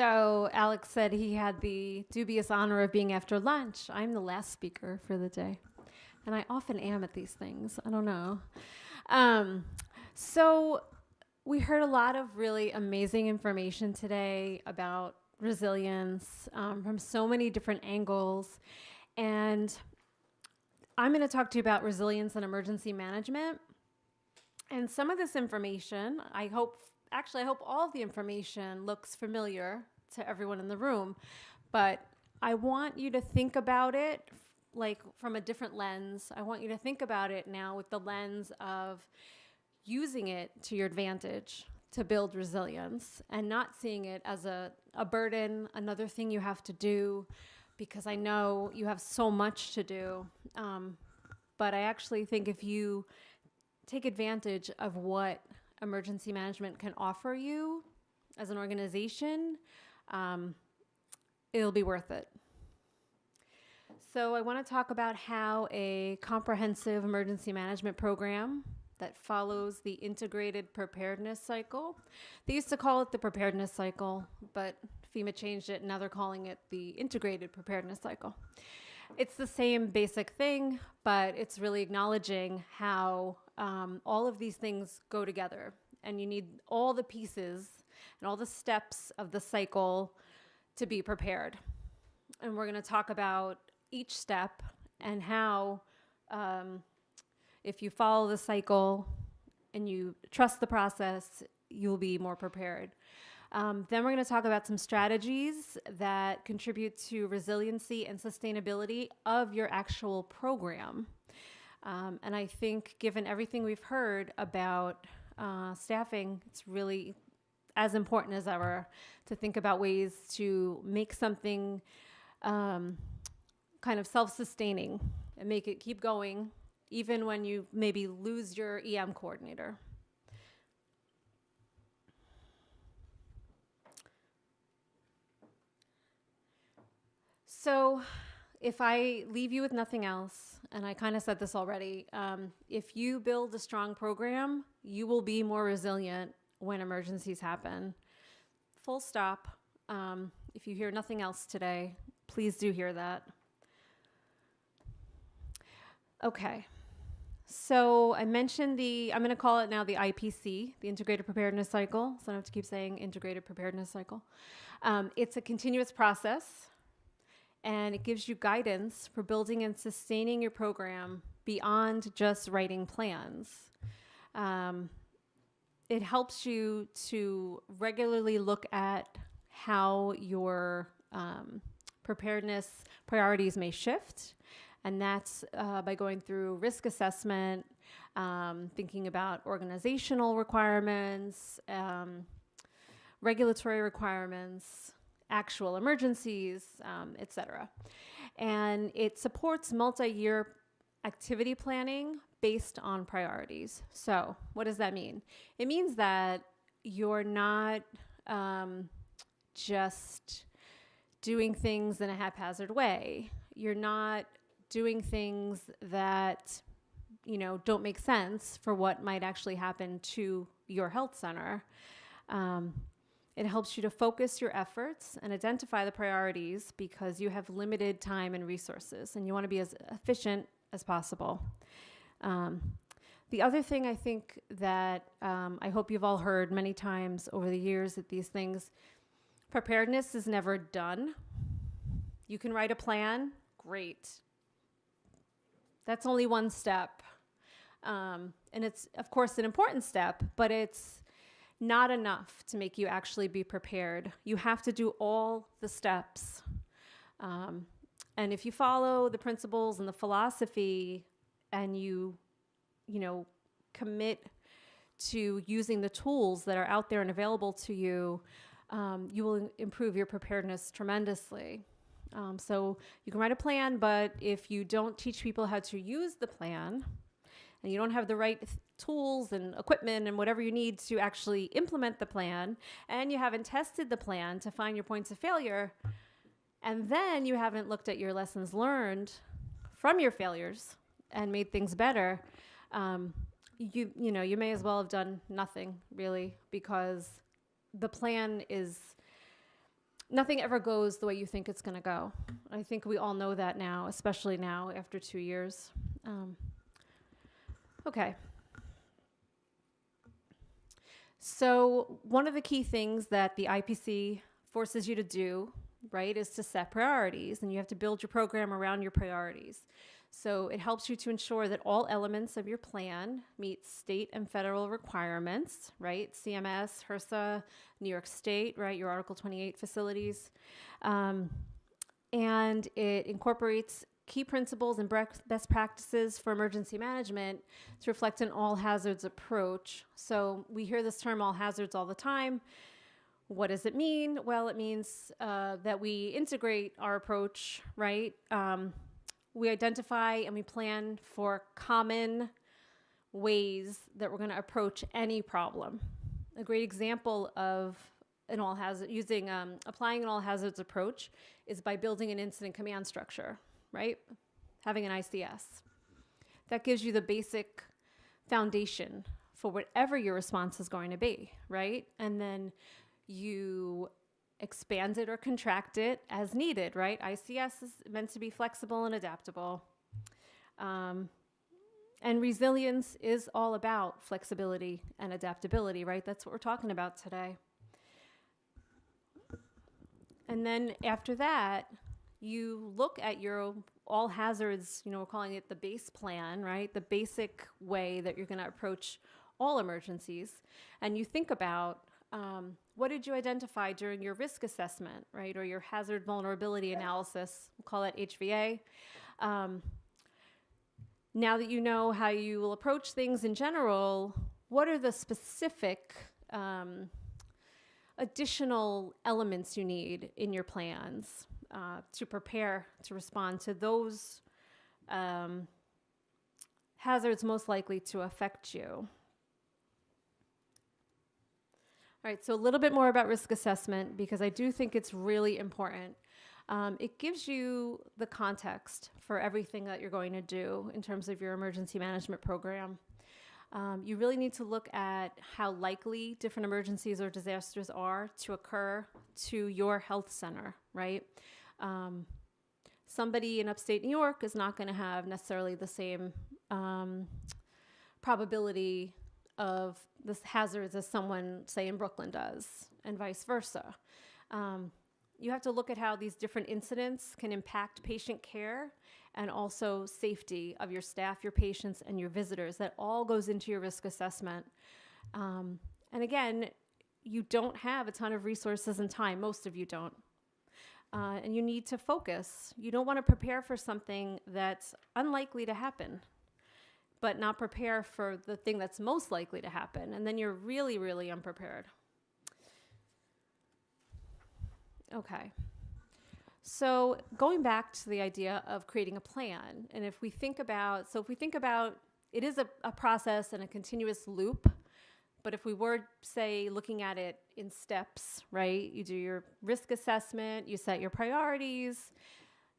So Alex said he had the dubious honor of being after lunch. I'm the last speaker for the day. And I often am at these things. I don't know. So we heard a lot of really amazing information today about resilience from so many different angles. And I'm going to talk to you about resilience and emergency management. And some of this information, I hope all of the information looks familiar to everyone in the room, but I want you to think about it like from a different lens. I want you to think about it now with the lens of using it to your advantage to build resilience and not seeing it as a burden, another thing you have to do, because I know you have so much to do. But I actually think if you take advantage of what emergency management can offer you as an organization, it'll be worth it. So I want to talk about how a comprehensive emergency management program that follows the integrated preparedness cycle. They used to call it the preparedness cycle, but FEMA changed it, and now they're calling it the integrated preparedness cycle. It's the same basic thing, but it's really acknowledging how all of these things go together, and you need all the pieces and all the steps of the cycle to be prepared. And we're going to talk about each step and how if you follow the cycle and you trust the process, you'll be more prepared. Then we're going to talk about some strategies that contribute to resiliency and sustainability of your actual program. And I think given everything we've heard about staffing, it's really as important as ever to think about ways to make something kind of self-sustaining and make it keep going, even when you maybe lose your EM coordinator. So if I leave you with nothing else, and I kind of said this already, if you build a strong program, you will be more resilient when emergencies happen. Full stop. If you hear nothing else today, please do hear that. Okay. So I mentioned I'm going to call it now the IPC, the Integrated Preparedness Cycle. So I don't have to keep saying Integrated Preparedness Cycle. It's a continuous process, and it gives you guidance for building and sustaining your program beyond just writing plans. It helps you to regularly look at how your preparedness priorities may shift. And that's by going through risk assessment, thinking about organizational requirements, regulatory requirements, actual emergencies, etc. And it supports multi-year activity planning based on priorities. So what does that mean? It means that you're not just doing things in a haphazard way. You're not doing things that, don't make sense for what might actually happen to your health center. It helps you to focus your efforts and identify the priorities because you have limited time and resources, and you want to be as efficient as possible. The other thing I think that I hope you've all heard many times over the years that these things, preparedness is never done. You can write a plan, great. That's only one step. And it's, of course, an important step, but it's not enough to make you actually be prepared. You have to do all the steps. And if you follow the principles and the philosophy and you commit to using the tools that are out there and available to you, you will improve your preparedness tremendously. So you can write a plan, but if you don't teach people how to use the plan, and you don't have the right tools and equipment and whatever you need to actually implement the plan, and you haven't tested the plan to find your points of failure, and then you haven't looked at your lessons learned from your failures and made things better, you may as well have done nothing, really, because the plan is nothing ever goes the way you think it's going to go. I think we all know that now, especially now after 2 years. Okay. So one of the key things that the IPC forces you to do, right, is to set priorities, and you have to build your program around your priorities. So it helps you to ensure that all elements of your plan meet state and federal requirements, right? CMS, HRSA, New York State, right? Your Article 28 facilities. And it incorporates key principles and best practices for emergency management to reflect an all hazards approach. So we hear this term all hazards all the time. What does it mean? Well, it means that we integrate our approach, right? We identify and we plan for common ways that we're going to approach any problem. A great example of an all hazard applying an all hazards approach is by building an incident command structure, right? Having an ICS. That gives you the basic foundation for whatever your response is going to be, right? And then you expand it or contract it as needed, right? ICS is meant to be flexible and adaptable. And resilience is all about flexibility and adaptability, right? That's what we're talking about today. And then after that, you look at your all hazards, we're calling it the base plan, right? The basic way that you're going to approach all emergencies. And you think about what did you identify during your risk assessment, right? Or your hazard vulnerability analysis, we'll call it HVA. Now that you know how you will approach things in general, what are the specific additional elements you need in your plans to prepare to respond to those hazards most likely to affect you? All right, so a little bit more about risk assessment, because I do think it's really important. It gives you the context for everything that you're going to do in terms of your emergency management program. You really need to look at how likely different emergencies or disasters are to occur to your health center, right? Somebody in upstate New York is not going to have necessarily the same probability of this hazards as someone, say, in Brooklyn does, and vice versa. You have to look at how these different incidents can impact patient care and also safety of your staff, your patients, and your visitors. That all goes into your risk assessment. And again, you don't have a ton of resources and time. Most of you don't. And you need to focus. You don't want to prepare for something that's unlikely to happen, but not prepare for the thing that's most likely to happen. And then you're really, really unprepared. Okay. So going back to the idea of creating a plan, and if we think about, it is a process and a continuous loop, but if we were, say, looking at it in steps, right? You do your risk assessment, you set your priorities,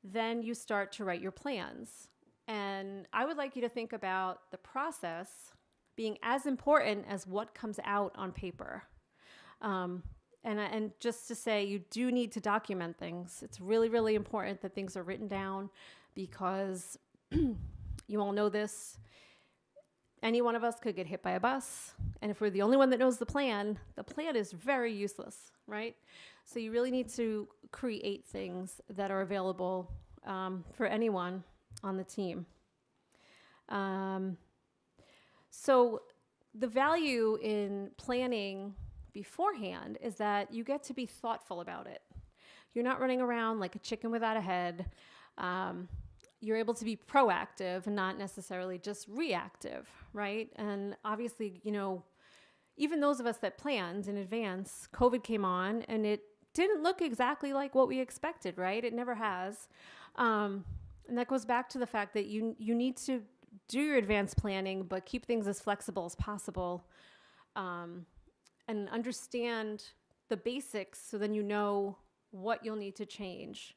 then you start to write your plans. And I would like you to think about the process being as important as what comes out on paper. And just to say, you do need to document things. It's really, really important that things are written down, because you all know this. Any one of us could get hit by a bus. And if we're the only one that knows the plan is very useless, right? So you really need to create things that are available for anyone on the team. So the value in planning beforehand is that you get to be thoughtful about it. You're not running around like a chicken without a head. You're able to be proactive and not necessarily just reactive, right? And obviously, even those of us that planned in advance, COVID came on and it didn't look exactly like what we expected, right? It never has. And that goes back to the fact that you need to do your advanced planning, but keep things as flexible as possible, and understand the basics so then you know what you'll need to change.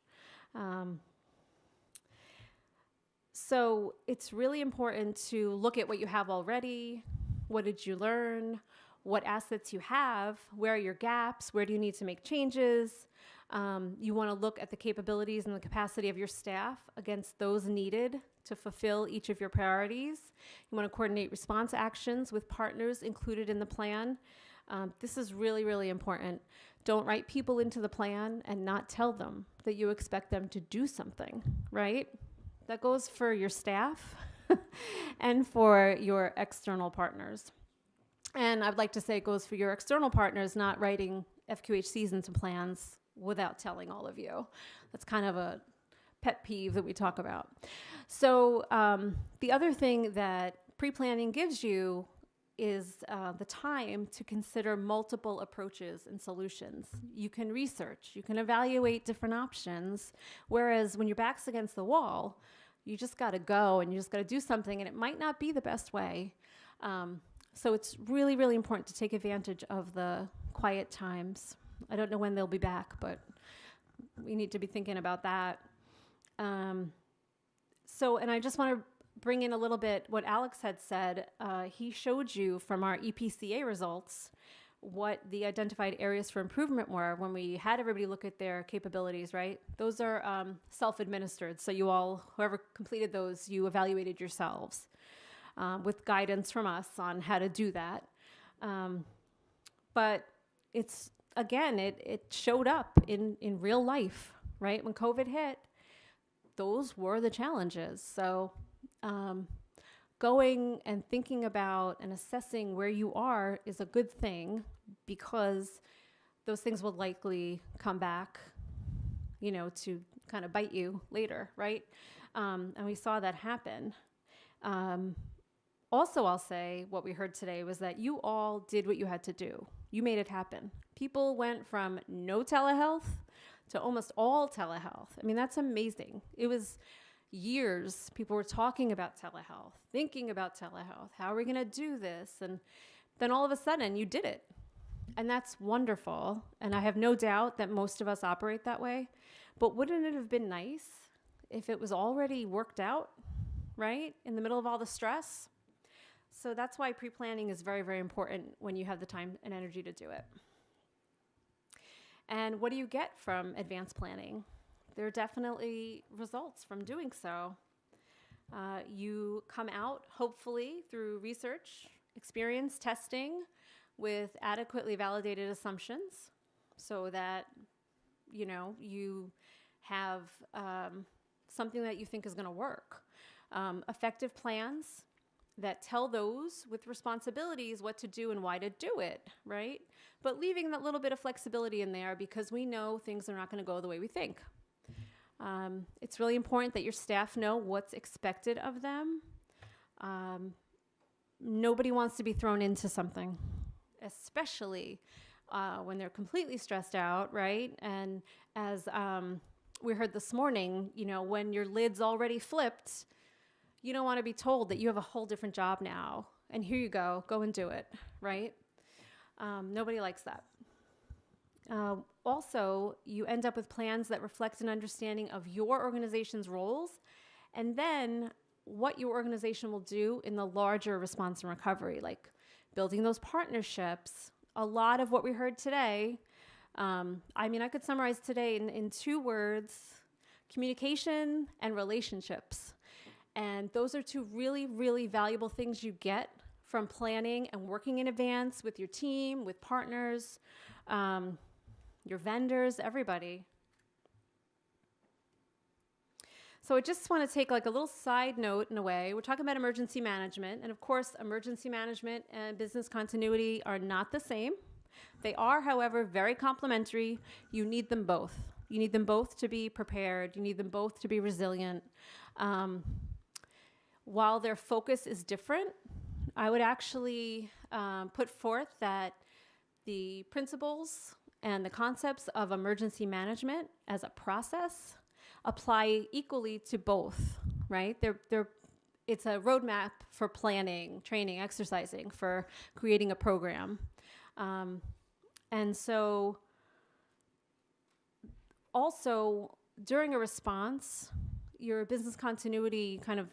So it's really important to look at what you have already. What did you learn? What assets you have? Where are your gaps? Where do you need to make changes? You want to look at the capabilities and the capacity of your staff against those needed to fulfill each of your priorities. You want to coordinate response actions with partners included in the plan. This is really, really important. Don't write people into the plan and not tell them that you expect them to do something, right? That goes for your staff and for your external partners. And I'd like to say it goes for your external partners, not writing FQHCs into plans without telling all of you. That's kind of a pet peeve that we talk about. So the other thing that pre-planning gives you is the time to consider multiple approaches and solutions. You can research, you can evaluate different options, whereas when your back's against the wall, you just got to go and you just got to do something, and it might not be the best way. So it's really, really important to take advantage of the quiet times. I don't know when they'll be back, but we need to be thinking about that. And I just want to bring in a little bit what Alex had said. He showed you from our EPCA results what the identified areas for improvement were when we had everybody look at their capabilities, right? Those are self-administered. So you all, whoever completed those, you evaluated yourselves with guidance from us on how to do that. But it's, again, it showed up in real life, right? When COVID hit, those were the challenges. So going and thinking about and assessing where you are is a good thing, because those things will likely come back, to kind of bite you later, right? And we saw that happen. Also, I'll say what we heard today was that you all did what you had to do. You made it happen. People went from no telehealth to almost all telehealth. I mean, that's amazing. It was years people were talking about telehealth, thinking about telehealth. How are we going to do this? And then all of a sudden you did it. And that's wonderful. And I have no doubt that most of us operate that way. But wouldn't it have been nice if it was already worked out, right? In the middle of all the stress? So that's why pre-planning is very, very important when you have the time and energy to do it. And what do you get from advanced planning? There are definitely results from doing so. You come out, hopefully, through research, experience, testing, with adequately validated assumptions so that, you have something that you think is going to work. Effective plans that tell those with responsibilities what to do and why to do it, right? But leaving that little bit of flexibility in there, because we know things are not going to go the way we think. It's really important that your staff know what's expected of them. Nobody wants to be thrown into something, especially when they're completely stressed out, right? And as we heard this morning, when your lid's already flipped, you don't want to be told that you have a whole different job now, and here you go and do it, right? Nobody likes that. Also, you end up with plans that reflect an understanding of your organization's roles, and then what your organization will do in the larger response and recovery, like building those partnerships. A lot of what we heard today, I could summarize today in 2 words: communication and relationships. And those are 2 really, really valuable things you get from planning and working in advance with your team, with partners, your vendors, everybody. So I just want to take like a little side note in a way. We're talking about emergency management. And of course, emergency management and business continuity are not the same. They are, however, very complementary. You need them both. You need them both to be prepared. You need them both to be resilient. While their focus is different, I would actually put forth that the principles and the concepts of emergency management as a process apply equally to both, right? It's a roadmap for planning, training, exercising, for creating a program. And so also during a response, your business continuity kind of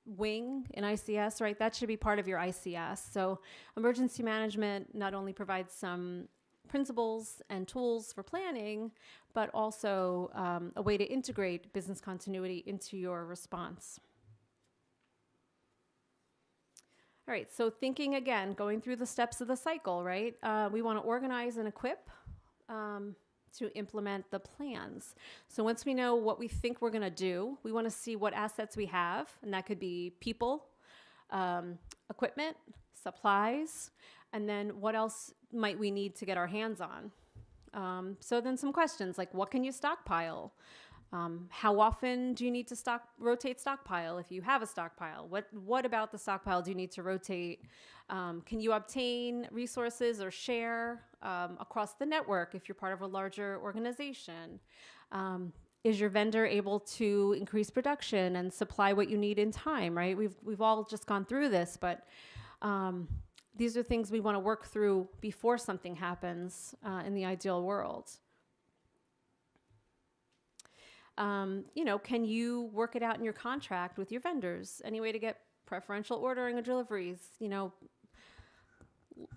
wing in ICS, right? That should be part of your ICS. So emergency management not only provides some principles and tools for planning, but also a way to integrate business continuity into your response. All right, so thinking again, going through the steps of the cycle, right? We want to organize and equip to implement the plans. So once we know what we think we're going to do, we want to see what assets we have, and that could be people, equipment, supplies, and then what else might we need to get our hands on. So then some questions like, what can you stockpile? How often do you need to rotate stockpile if you have a stockpile? What about the stockpile do you need to rotate? Can you obtain resources or share across the network if you're part of a larger organization? Is your vendor able to increase production and supply what you need in time, right? We've all just gone through this, but these are things we want to work through before something happens in the ideal world. Can you work it out in your contract with your vendors? Any way to get preferential ordering of deliveries?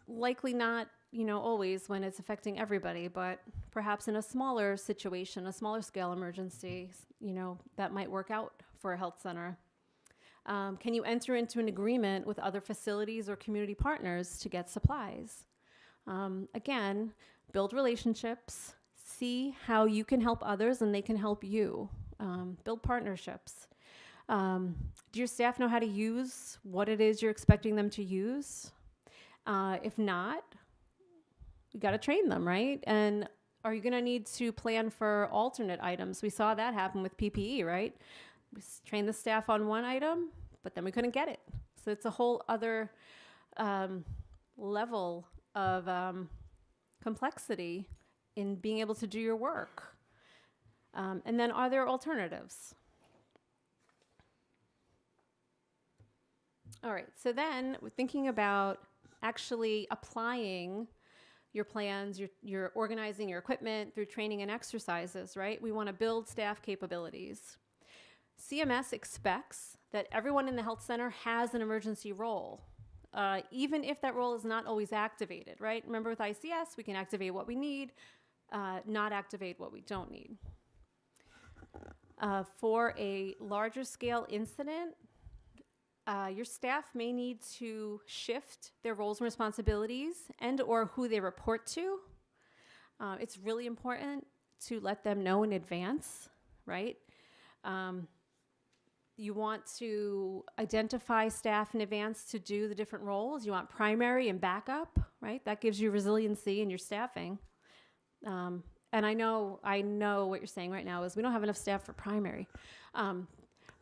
Likely not, always when it's affecting everybody, but perhaps in a smaller situation, a smaller scale emergency, that might work out for a health center. Can you enter into an agreement with other facilities or community partners to get supplies? Again, build relationships. See how you can help others and they can help you. Build partnerships. Do your staff know how to use what it is you're expecting them to use? If not, you got to train them, right? And are you going to need to plan for alternate items? We saw that happen with PPE, right? We trained the staff on one item, but then we couldn't get it. So it's a whole other level of complexity in being able to do your work. And then are there alternatives? All right, so then we're thinking about actually applying your plans, you're organizing your equipment through training and exercises, right? We want to build staff capabilities. CMS expects that everyone in the health center has an emergency role, even if that role is not always activated, right? Remember with ICS, we can activate what we need, not activate what we don't need. For a larger scale incident, your staff may need to shift their roles and responsibilities and or who they report to. It's really important to let them know in advance, right? You want to identify staff in advance to do the different roles. You want primary and backup, right? That gives you resiliency in your staffing. And I know what you're saying right now is we don't have enough staff for primary.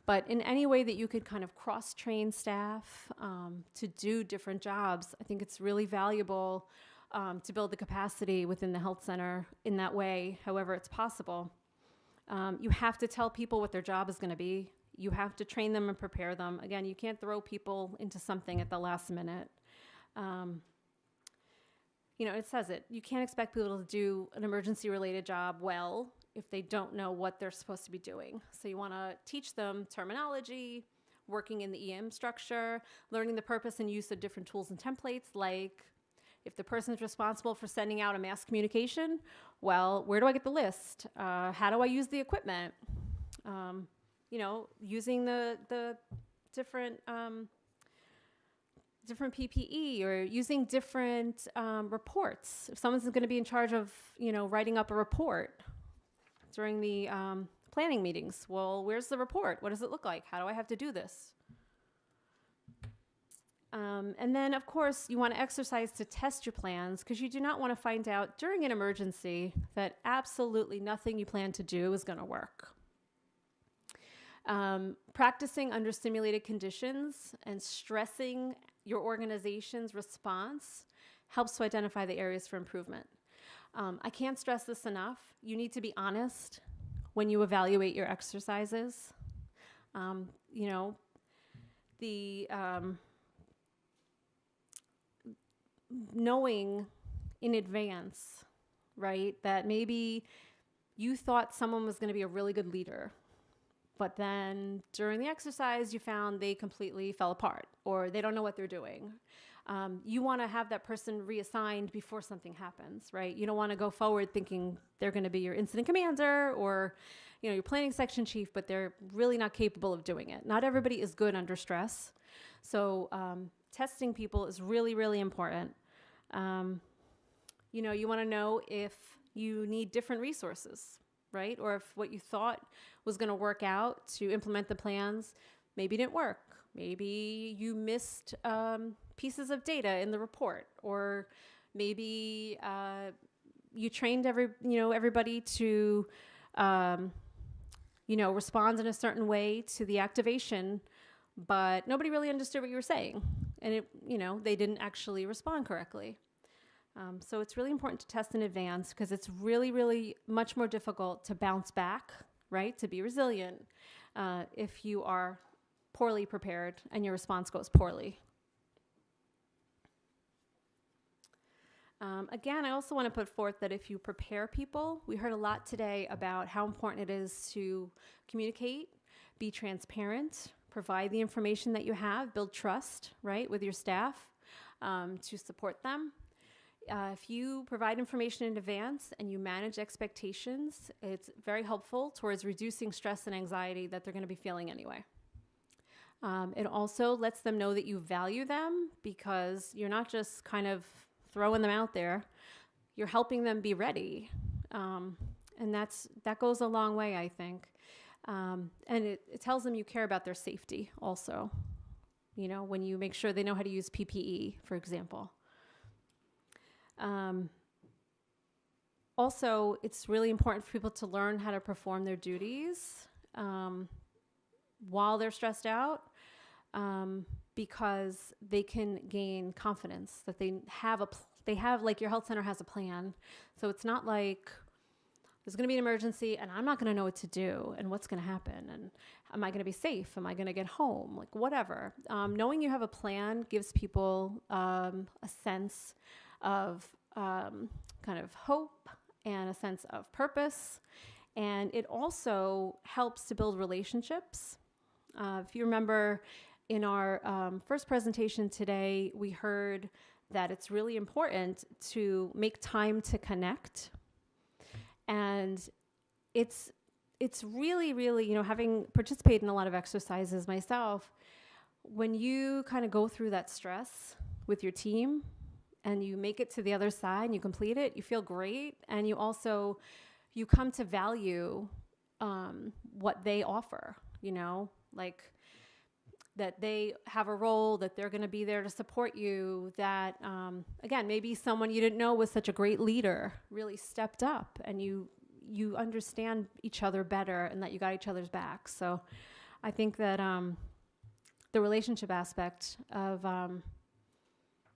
But in any way that you could kind of cross-train staff to do different jobs, I think it's really valuable to build the capacity within the health center in that way, however it's possible. You have to tell people what their job is going to be. You have to train them and prepare them. Again, you can't throw people into something at the last minute. It says it. You can't expect people to do an emergency-related job well if they don't know what they're supposed to be doing. So you want to teach them terminology, working in the EM structure, learning the purpose and use of different tools and templates, like if the person's responsible for sending out a mass communication, well, where do I get the list? How do I use the equipment? Using the different PPE or using different reports. If someone's going to be in charge of, writing up a report during the planning meetings, well, where's the report? What does it look like? How do I have to do this? And then, of course, you want to exercise to test your plans because you do not want to find out during an emergency that absolutely nothing you plan to do is going to work. Practicing under stimulated conditions and stressing your organization's response helps to identify the areas for improvement. I can't stress this enough. You need to be honest when you evaluate your exercises. Knowing in advance, right, that maybe you thought someone was going to be a really good leader, but then during the exercise, you found they completely fell apart or they don't know what they're doing. You want to have that person reassigned before something happens, right? You don't want to go forward thinking they're going to be your incident commander or, your planning section chief, but they're really not capable of doing it. Not everybody is good under stress. So testing people is really, really important. You want to know if you need different resources, right? Or if what you thought was going to work out to implement the plans maybe didn't work. Maybe you missed pieces of data in the report, or maybe you trained everybody to respond in a certain way to the activation, but nobody really understood what you were saying, and they didn't actually respond correctly. So it's really important to test in advance, because it's really, really much more difficult to bounce back, right? To be resilient if you are poorly prepared and your response goes poorly. Again, I also want to put forth that if you prepare people, we heard a lot today about how important it is to communicate, be transparent, provide the information that you have, build trust, right, with your staff to support them. If you provide information in advance and you manage expectations, it's very helpful towards reducing stress and anxiety that they're going to be feeling anyway. It also lets them know that you value them, because you're not just kind of throwing them out there. You're helping them be ready. And that goes a long way, I think. And it tells them you care about their safety also, when you make sure they know how to use PPE, for example. Also, it's really important for people to learn how to perform their duties while they're stressed out, because they can gain confidence that they have like your health center has a plan. So it's not like there's going to be an emergency and I'm not going to know what to do and what's going to happen, and am I going to be safe? Am I going to get home? Like whatever. Knowing you have a plan gives people a sense of kind of hope and a sense of purpose. And it also helps to build relationships. If you remember in our first presentation today, we heard that it's really important to make time to connect. And it's really, really, having participated in a lot of exercises myself, when you kind of go through that stress with your team and you make it to the other side and you complete it, you feel great. And you come to value what they offer, like that they have a role, that they're going to be there to support you, that, again, maybe someone you didn't know was such a great leader really stepped up, and you understand each other better and that you got each other's back. So I think that the relationship aspect of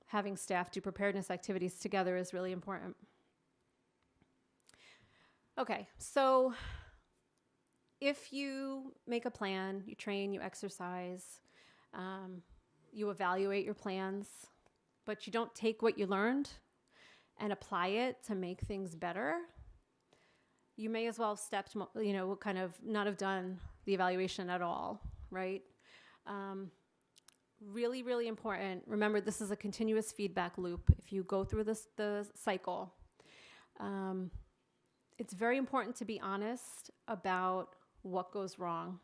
having staff do preparedness activities together is really important. Okay, so if you make a plan, you train, you exercise, you evaluate your plans, but you don't take what you learned and apply it to make things better, you may as well have stepped, kind of not have done the evaluation at all, right? Really, really important. Remember, this is a continuous feedback loop. If you go through the cycle, it's very important to be honest about what goes wrong.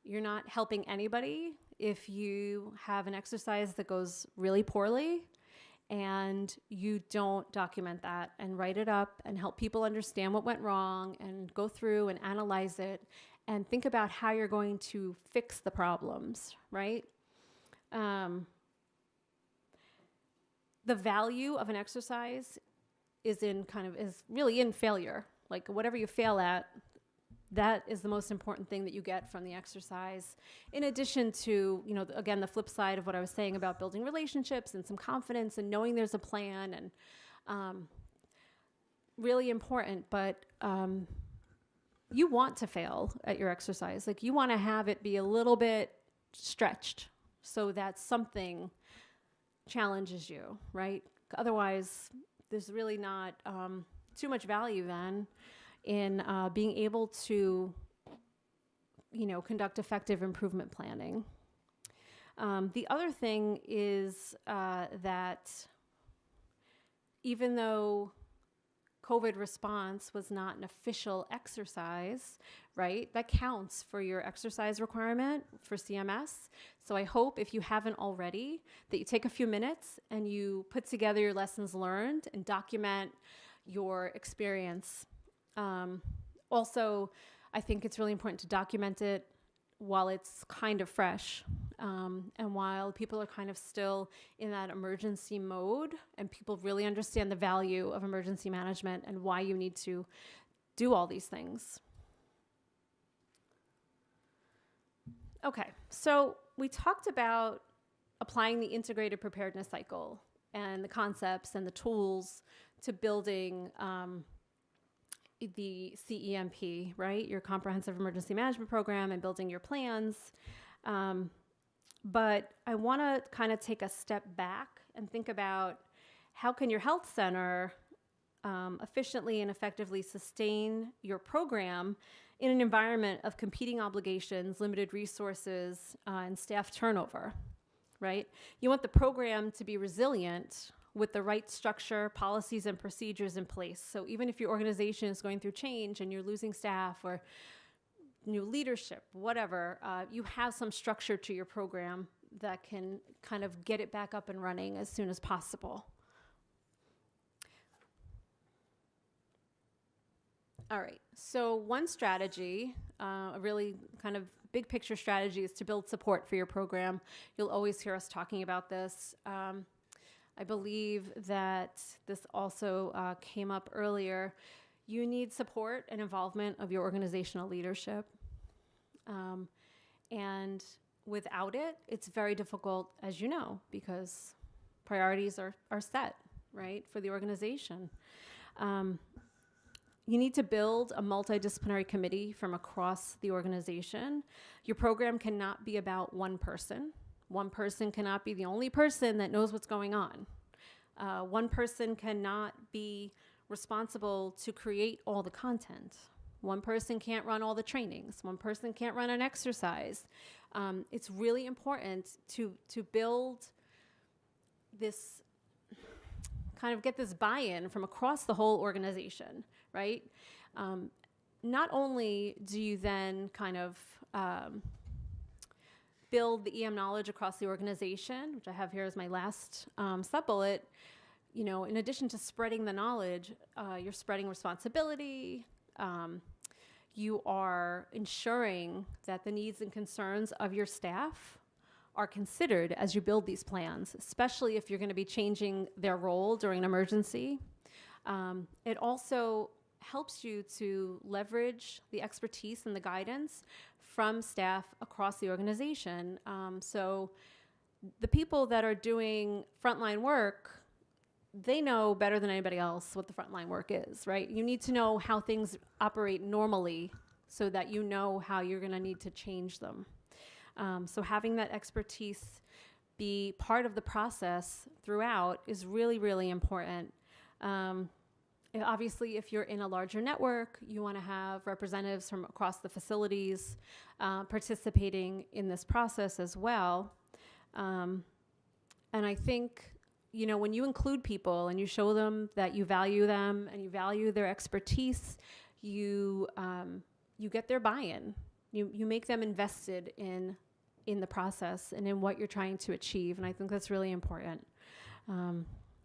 You're not helping anybody if you have an exercise that goes really poorly and you don't document that and write it up and help people understand what went wrong and go through and analyze it and think about how you're going to fix the problems, right? The value of an exercise is really in failure. Like whatever you fail at, that is the most important thing that you get from the exercise. In addition to, again, the flip side of what I was saying about building relationships and some confidence and knowing there's a plan, and really important, but you want to fail at your exercise. Like you want to have it be a little bit stretched so that something challenges you, right? Otherwise, there's really not too much value then in being able to, conduct effective improvement planning. The other thing is that even though COVID response was not an official exercise, right? That counts for your exercise requirement for CMS. So I hope if you haven't already, that you take a few minutes and you put together your lessons learned and document your experience. Also, I think it's really important to document it while it's kind of fresh. And while people are kind of still in that emergency mode and people really understand the value of emergency management and why you need to do all these things. Okay, so we talked about applying the integrated preparedness cycle and the concepts and the tools to building the CEMP, right? Your comprehensive emergency management program, and building your plans. But I want to kind of take a step back and think about how can your health center efficiently and effectively sustain your program in an environment of competing obligations, limited resources, and staff turnover, right? You want the program to be resilient with the right structure, policies, and procedures in place. So even if your organization is going through change and you're losing staff or new leadership, whatever, you have some structure to your program that can kind of get it back up and running as soon as possible. All right, so one strategy, a really kind of big picture strategy, is to build support for your program. You'll always hear us talking about this. I believe that this also came up earlier. You need support and involvement of your organizational leadership. And without it, it's very difficult, as you know, because priorities are set, right, for the organization. You need to build a multidisciplinary committee from across the organization. Your program cannot be about one person. One person cannot be the only person that knows what's going on. One person cannot be responsible to create all the content. One person can't run all the trainings. One person can't run an exercise. It's really important to build this, kind of get this buy-in from across the whole organization, right? Not only do you then kind of build the EM knowledge across the organization, which I have here as my last sub-bullet, you know, in addition to spreading the knowledge, you're spreading responsibility. You are ensuring that the needs and concerns of your staff are considered as you build these plans, especially if you're going to be changing their role during an emergency. It also helps you to leverage the expertise and the guidance from staff across the organization. So the people that are doing frontline work, they know better than anybody else what the frontline work is, right? You need to know how things operate normally so that you know how you're going to need to change them. So having that expertise be part of the process throughout is really, really important. Obviously, if you're in a larger network, you want to have representatives from across the facilities participating in this process as well. And I think, you know, when you include people and you show them that you value them and you value their expertise, you get their buy-in. You make them invested in the process and in what you're trying to achieve. And I think that's really important.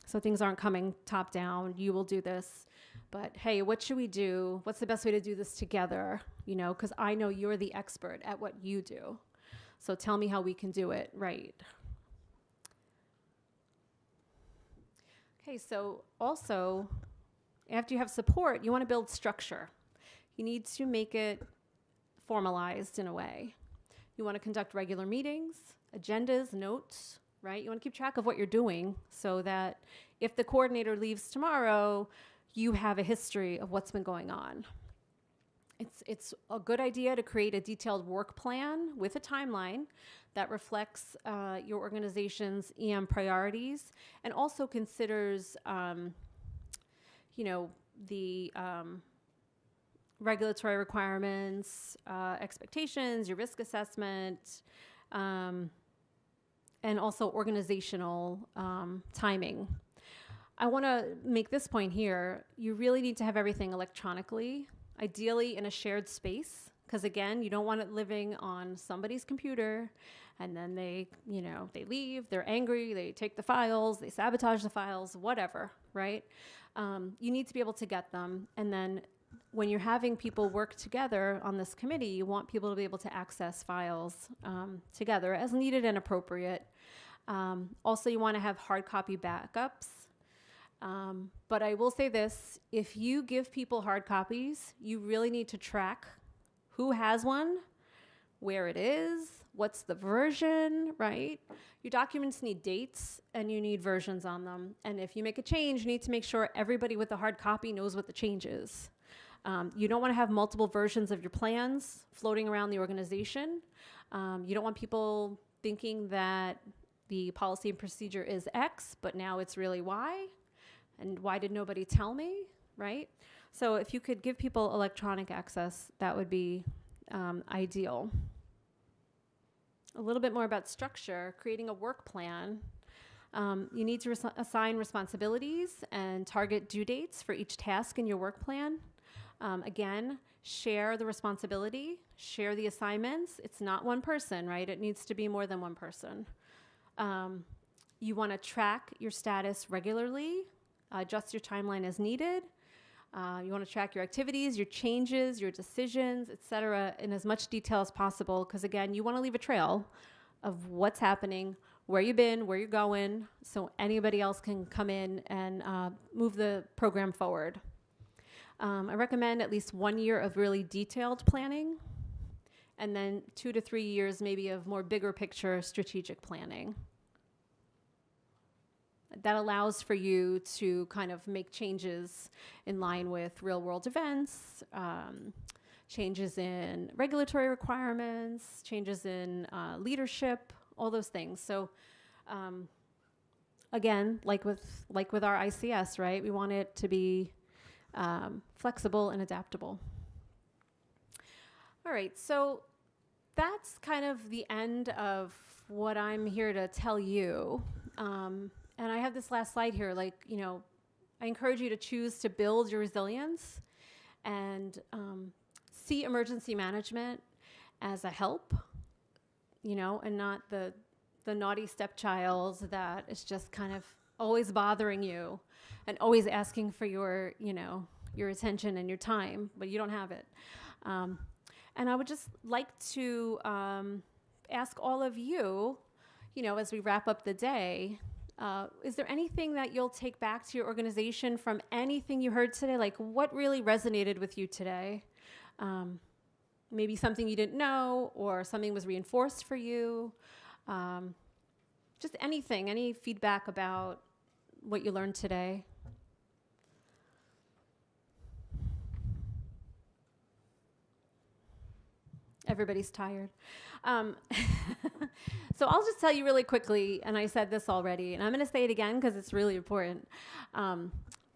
So things aren't coming top down. You will do this, but hey, what should we do? What's the best way to do this together? You know, because I know you're the expert at what you do. So tell me how we can do it right. Okay, so also, after you have support, you want to build structure. You need to make it formalized in a way. You want to conduct regular meetings, agendas, notes, right? You want to keep track of what you're doing so that if the coordinator leaves tomorrow, you have a history of what's been going on. It's a good idea to create a detailed work plan with a timeline that reflects your organization's EM priorities and also considers, you know, the regulatory requirements, expectations, your risk assessment, and also organizational timing. I want to make this point here. You really need to have everything electronically, ideally in a shared space, because again, you don't want it living on somebody's computer and then they leave, they're angry, they take the files, they sabotage the files, whatever, right? You need to be able to get them. And then when you're having people work together on this committee, you want people to be able to access files together as needed and appropriate. Also, you want to have hard copy backups. But I will say this, if you give people hard copies, you really need to track who has one, where it is, what's the version, right? Your documents need dates and you need versions on them. And if you make a change, you need to make sure everybody with the hard copy knows what the change is. You don't want to have multiple versions of your plans floating around the organization. You don't want people thinking that the policy and procedure is X, but now it's really Y. And why did nobody tell me, right? So if you could give people electronic access, that would be ideal. A little bit more about structure, creating a work plan. You need to assign responsibilities and target due dates for each task in your work plan. Again, share the responsibility, share the assignments. It's not one person, right? It needs to be more than one person. You want to track your status regularly, adjust your timeline as needed. You want to track your activities, your changes, your decisions, et cetera, in as much detail as possible, because again, you want to leave a trail of what's happening, where you've been, where you're going, so anybody else can come in and move the program forward. I recommend at least 1 year of really detailed planning, and then 2 to 3 years maybe of more bigger picture strategic planning. That allows for you to kind of make changes in line with real world events, changes in regulatory requirements, changes in leadership, all those things. So again, like with our ICS, right? We want it to be flexible and adaptable. All right, so that's kind of the end of what I'm here to tell you. And I have this last slide here, I encourage you to choose to build your resilience and see emergency management as a help, and not the naughty stepchild that is just kind of always bothering you and always asking for your attention and your time, but you don't have it. And I would just like to ask all of you, as we wrap up the day, is there anything that you'll take back to your organization from anything you heard today? Like, what really resonated with you today? Maybe something you didn't know, or something was reinforced for you. Just anything, any feedback about what you learned today. Everybody's tired. So I'll just tell you really quickly, and I said this already, and I'm going to say it again because it's really important.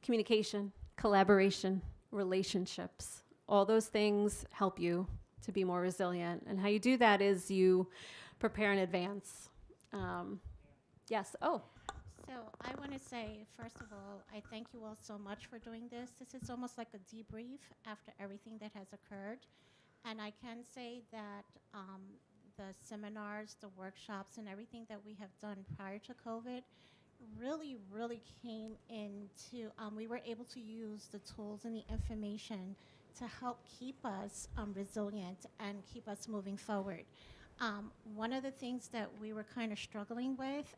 Communication, collaboration, relationships, all those things help you to be more resilient. And how you do that is you prepare in advance. Yes. Oh. So I want to say, first of all, I thank you all so much for doing this. This is almost like a debrief after everything that has occurred. And I can say that the seminars, the workshops, and everything that we have done prior to COVID really, really came into, we were able to use the tools and the information to help keep us resilient and keep us moving forward. One of the things that we were kind of struggling with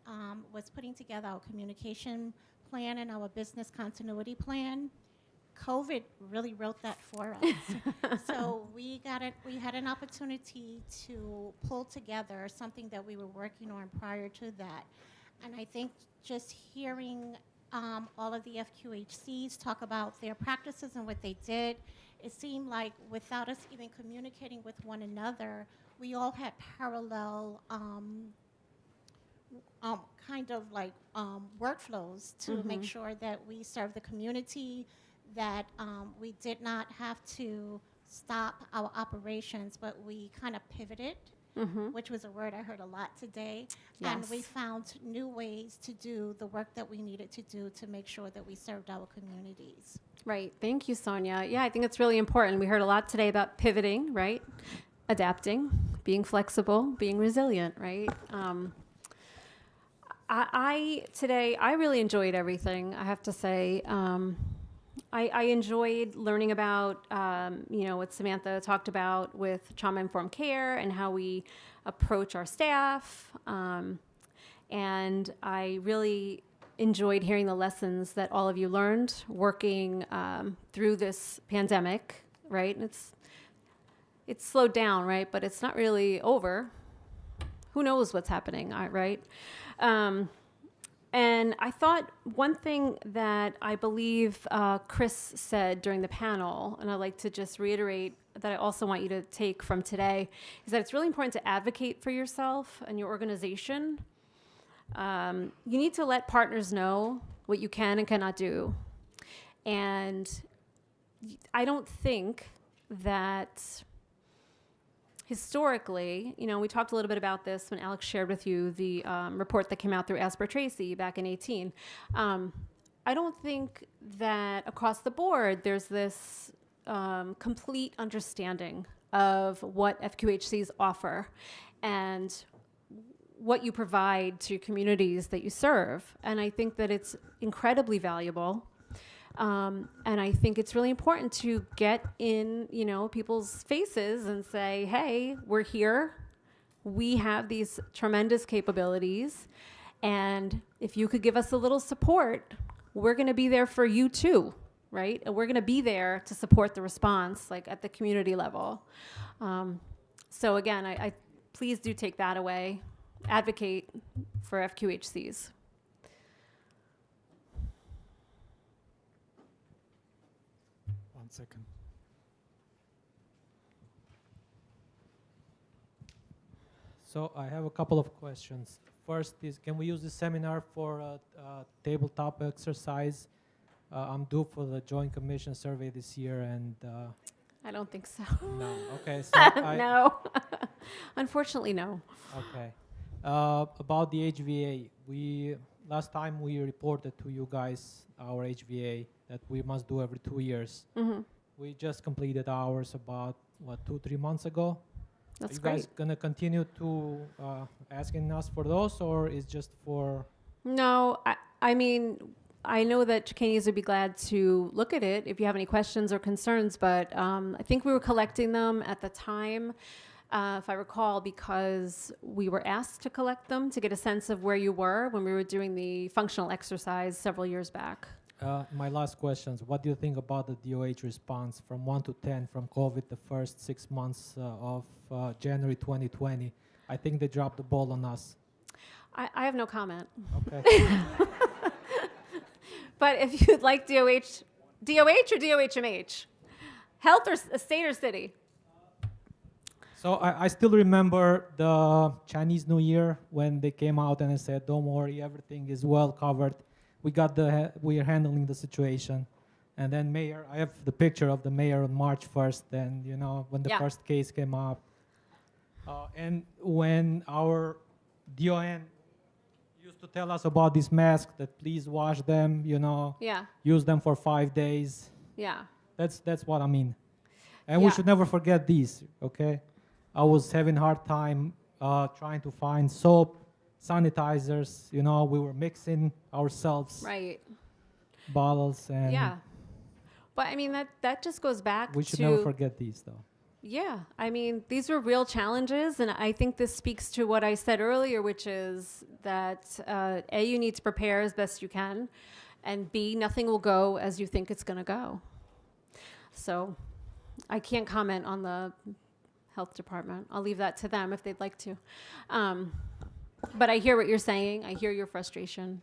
was putting together our communication plan and our business continuity plan. COVID really wrote that for us. So we had an opportunity to pull together something that we were working on prior to that. And I think just hearing all of the FQHCs talk about their practices and what they did, it seemed like without us even communicating with one another, we all had parallel workflows to make sure that we serve the community, that we did not have to stop our operations, but we kind of pivoted which was a word I heard a lot today. And we Yes. found new ways to do the work that we needed to do to make sure that we served our communities. Right. Thank you, Sonia. Yeah, I think it's really important. We heard a lot today about pivoting, right? Adapting, being flexible, being resilient, right? I really enjoyed everything, I have to say. I enjoyed learning about, what Samantha talked about with trauma-informed care and how we approach our staff. And I really enjoyed hearing the lessons that all of you learned working through this pandemic, right? And it's slowed down, right? But it's not really over. Who knows what's happening, right? And I thought one thing that I believe Chris said during the panel, and I'd like to just reiterate that I also want you to take from today, is that it's really important to advocate for yourself and your organization. You need to let partners know what you can and cannot do. And I don't think that historically, we talked a little bit about this when Alex shared with you the report that came out through Asper Tracy back in 2018. I don't think that across the board there's this complete understanding of what FQHCs offer and what you provide to communities that you serve. And I think that it's incredibly valuable. And I think it's really important to get in, people's faces and say, hey, we're here. We have these tremendous capabilities. And if you could give us a little support, we're going to be there for you too, right? And we're going to be there to support the response, like at the community level. So again, I please do take that away. Advocate for FQHCs. One second. So I have a couple of questions. First is, can we use this seminar for a tabletop exercise? I'm due for the Joint Commission survey this year, and I don't think so. no. Okay. So No. Unfortunately, no. Okay. About the HVA, last time we reported to you guys our HVA that we must do every 2 years. Mm-hmm. We just completed ours about 2-3 months ago. That's Are you great. guys gonna continue to asking us for those, or is just for? No, I mean, I know that CHCANYS would be glad to look at it if you have any questions or concerns, but I think we were collecting them at the time, if I recall, because we were asked to collect them to get a sense of where you were when we were doing the functional exercise several years back. My last questions. What do you think about the DOH response from 1 to 10 from COVID the first 6 months of January 2020? I think they dropped the ball on us. I have no comment. Okay. But if you'd like DOH or DOHMH? Health or state or city? So I still remember the Chinese New Year when they came out and they said, "Don't worry, everything is well covered. We are handling the situation." And then mayor, I have the picture of the mayor on March 1st, and when the first case came up. And when our DON used to tell us about these masks, that please wash them, Yeah, use them for 5 days. yeah. That's what I mean. And we should never forget these, okay? I was having a hard time trying to find soap, sanitizers, we were mixing ourselves. Right. Bottles and Yeah. But I mean, that just goes back we should to, never forget these though. Yeah, I mean, these were real challenges, and I think this speaks to what I said earlier, which is that A, you need to prepare as best you can, and B, nothing will go as you think it's going to go. So I can't comment on the health department. I'll leave that to them if they'd like to. But I hear what you're saying. I hear your frustration.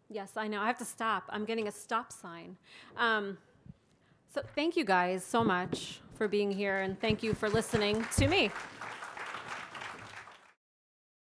Yes, I know. I have to stop. I'm getting a stop sign. So thank you guys so much for being here, and thank you for listening to me.